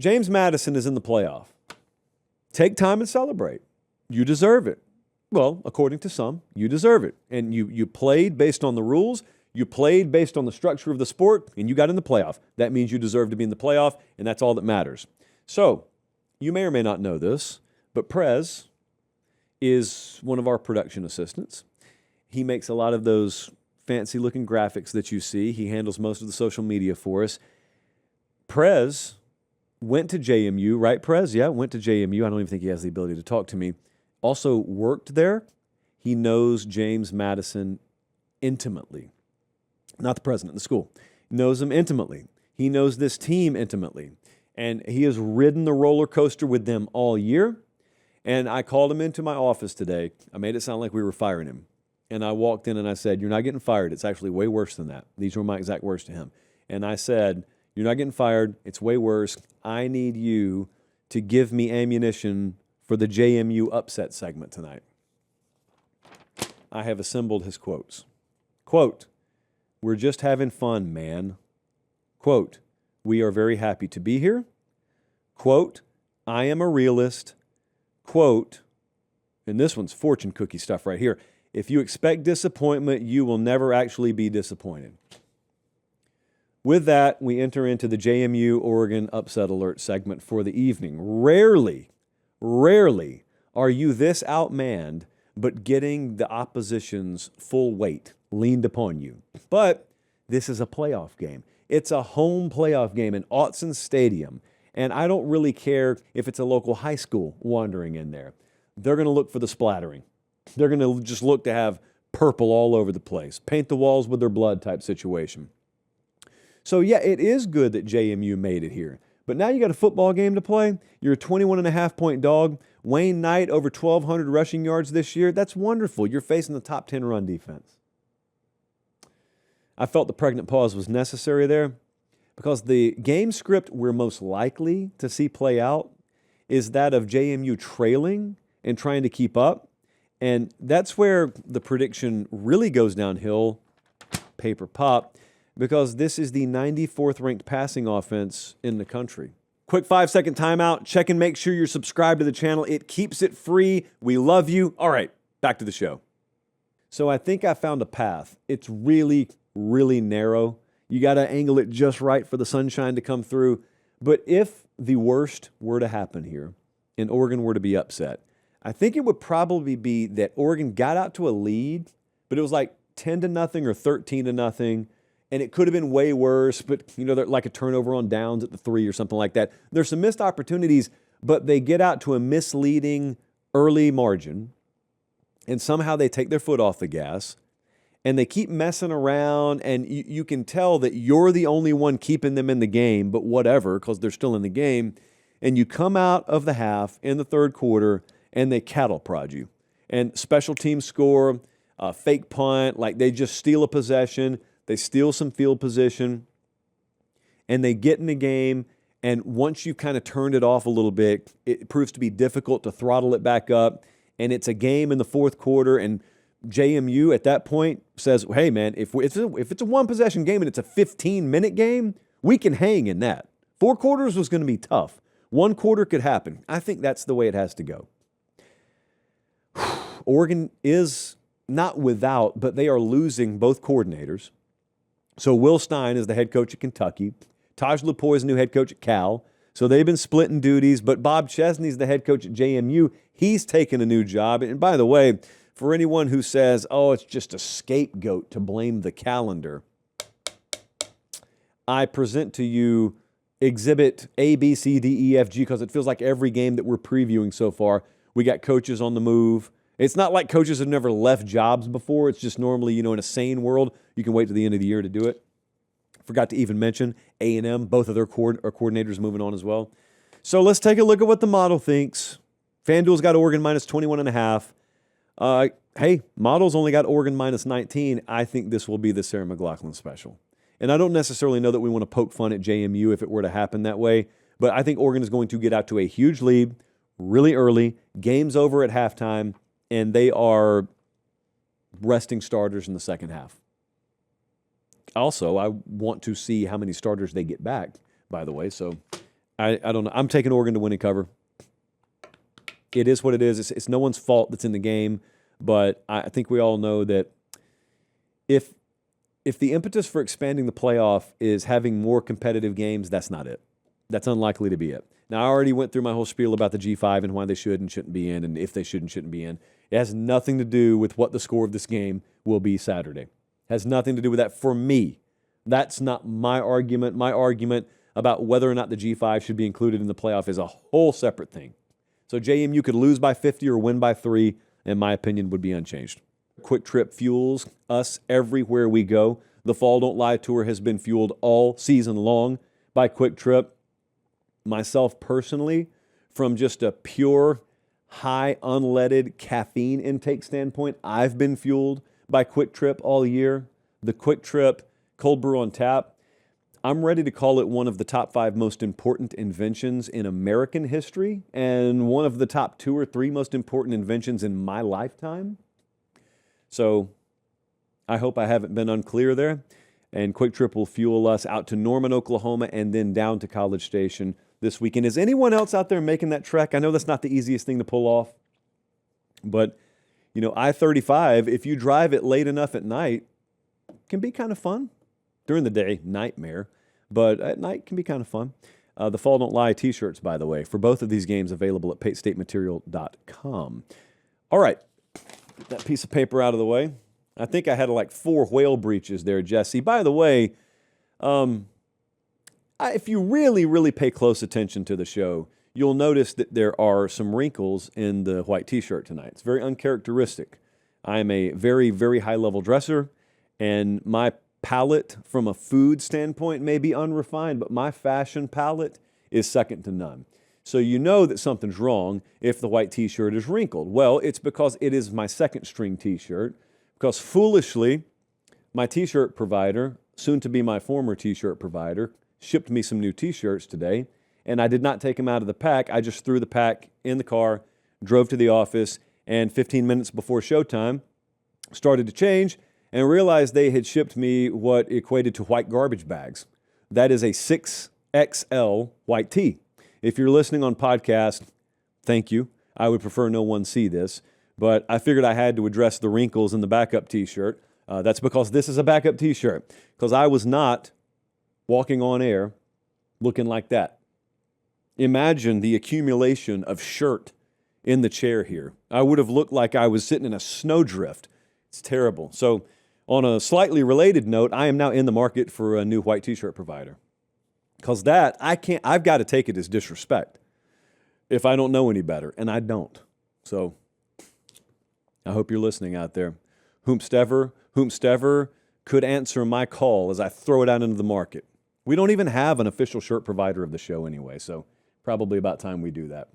James Madison is in the playoff. Take time and celebrate. You deserve it. Well, according to some, you deserve it. And you played based on the rules. You played based on the structure of the sport, and you got in the playoff. That means you deserve to be in the playoff, and that's all that matters. So, you may or may not know this, but Prez is one of our production assistants. He makes a lot of those fancy-looking graphics that you see. He handles most of the social media for us. Prez went to JMU, right, Prez? Yeah, went to JMU. I don't even think he has the ability to talk to me. Also worked there. He knows James Madison intimately. Not the president of the school. Knows him intimately. He knows this team intimately. And he has ridden the roller coaster with them all year. And I called him into my office today. I made it sound like we were firing him. And I walked in and I said, "You're not getting fired. It's actually way worse than that." These were my exact words to him. And I said, "You're not getting fired. It's way worse. I need you to give me ammunition for the JMU upset segment tonight." I have assembled his quotes. Quote, "We're just having fun, man." Quote, "We are very happy to be here." Quote, "I am a realist." Quote, and this one's fortune cookie stuff right here, "If you expect disappointment, you will never actually be disappointed." With that, we enter into the JMU Oregon Upset Alert segment for the evening. Rarely are you this outmanned, but getting the opposition's full weight leaned upon you. But this is a playoff game. It's a home playoff game in Autzen Stadium, and I don't really care if it's a local high school wandering in there. They're going to look for the splattering. They're going to just look to have purple all over the place, paint the walls with their blood type situation. So, yeah, it is good that JMU made it here. But now you got a football game to play. You're a 21.5-point dog. Wayne Knight over 1,200 rushing yards this year. That's wonderful. You're facing the top 10 run defense. I felt the pregnant pause was necessary there because the game script we're most likely to see play out is that of JMU trailing and trying to keep up. And that's where the prediction really goes downhill, paper pop, because this is the 94th ranked passing offense in the country. Quick 5-second timeout. Check and make sure you're subscribed to the channel. It keeps it free. We love you. All right, back to the show. So I think I found a path. It's really narrow. You got to angle it just right for the sunshine to come through. But if the worst were to happen here and Oregon were to be upset, I think it would probably be that Oregon got out to a lead, but it was like 10-0 or 13-0. And it could have been way worse, but, they're like a turnover on downs at the 3 or something like that. There's some missed opportunities, but they get out to a misleading early margin, and somehow they take their foot off the gas, and they keep messing around, and you can tell that you're the only one keeping them in the game, but whatever, because they're still in the game. And you come out of the half in the third quarter, and they cattle prod you. And special teams score, a fake punt, like they just steal a possession. They steal some field position, and they get in the game, and once you've kind of turned it off a little bit, it proves to be difficult to throttle it back up, and it's a game in the fourth quarter, and JMU at that point says, hey, man, if it's a one-possession game and it's a 15-minute game, we can hang in that. 4 quarters was going to be tough. 1 quarter could happen. I think that's the way it has to go. Oregon is not without, but they are losing both coordinators. So Will Stein is the head coach at Kentucky. Taj Lupoy is the new head coach at Cal. So they've been splitting duties, but Bob Chesney's the head coach at JMU. He's taken a new job. And by the way, for anyone who says, oh, it's just a scapegoat to blame the calendar, I present to you exhibit A, B, C, D, E, F, G, because it feels like every game that we're previewing so far, we got coaches on the move. It's not like coaches have never left jobs before. It's just normally, in a sane world, you can wait to the end of the year to do it. Forgot to even mention A&M, both of their coordinators moving on as well. So let's take a look at what the model thinks. FanDuel's got Oregon minus 21.5. Hey, model's only got Oregon minus 19. I think this will be the Sarah McLachlan special. And I don't necessarily know that we want to poke fun at JMU if it were to happen that way, but I think Oregon is going to get out to a huge lead really early. Game's over at halftime, and they are resting starters in the second half. Also, I want to see how many starters they get back, by the way. So I don't know. I'm taking Oregon to win and cover. It is what it is. It's no one's fault that's in the game, but I think we all know that if the impetus for expanding the playoff is having more competitive games, that's not it. That's unlikely to be it. Now, I already went through my whole spiel about the G5 and why they should and shouldn't be in, and if they should and shouldn't be in. It has nothing to do with what the score of this game will be Saturday. It has nothing to do with that for me. That's not my argument. My argument about whether or not the G5 should be included in the playoff is a whole separate thing. So JMU could lose by 50 or win by 3, and my opinion would be unchanged. Quick Trip fuels us everywhere we go. The Fall Don't Lie Tour has been fueled all season long by Quick Trip. Myself personally, from just a pure, high, unleaded caffeine intake standpoint, I've been fueled by Quick Trip all year. The Quick Trip Cold Brew on Tap, I'm ready to call it one of the top 5 most important inventions in American history and one of the top 2 or 3 most important inventions in my lifetime. So I hope I haven't been unclear there. And Quick Trip will fuel us out to Norman, Oklahoma, and then down to College Station this weekend. Is anyone else out there making that trek? I know that's not the easiest thing to pull off, but I-35, if you drive it late enough at night, can be kind of fun. During the day, nightmare, but at night can be kind of fun. The Fall Don't Lie t-shirts, by the way, for both of these games available at patestateMaterial.com. All right, get that piece of paper out of the way. I think I had like 4 whale breaches there, Jesse. By the way, if you really, really pay close attention to the show, you'll notice that there are some wrinkles in the white t-shirt tonight. It's very uncharacteristic. I am a very, very high-level dresser, and my palate from a food standpoint may be unrefined, but my fashion palate is second to none. So you know that something's wrong if the white t-shirt is wrinkled. Well, it's because it is my second string t-shirt, because foolishly, my t-shirt provider, soon to be my former t-shirt provider, shipped me some new t-shirts today, and I did not take them out of the pack. I just threw the pack in the car, drove to the office, and 15 minutes before showtime, started to change, and realized they had shipped me what equated to white garbage bags. That is a 6XL white tee. If you're listening on podcast, thank you. I would prefer no one see this, but I figured I had to address the wrinkles in the backup t-shirt. That's because this is a backup t-shirt, because I was not walking on air looking like that. Imagine the accumulation of shirt in the chair here. I would have looked like I was sitting in a snowdrift. It's terrible. So, on a slightly related note, I am now in the market for a new white t-shirt provider. Because I've got to take it as disrespect if I don't know any better, and I don't. So, I hope you're listening out there. Whomstever could answer my call as I throw it out into the market. We don't even have an official shirt provider of the show anyway, so probably about time we do that.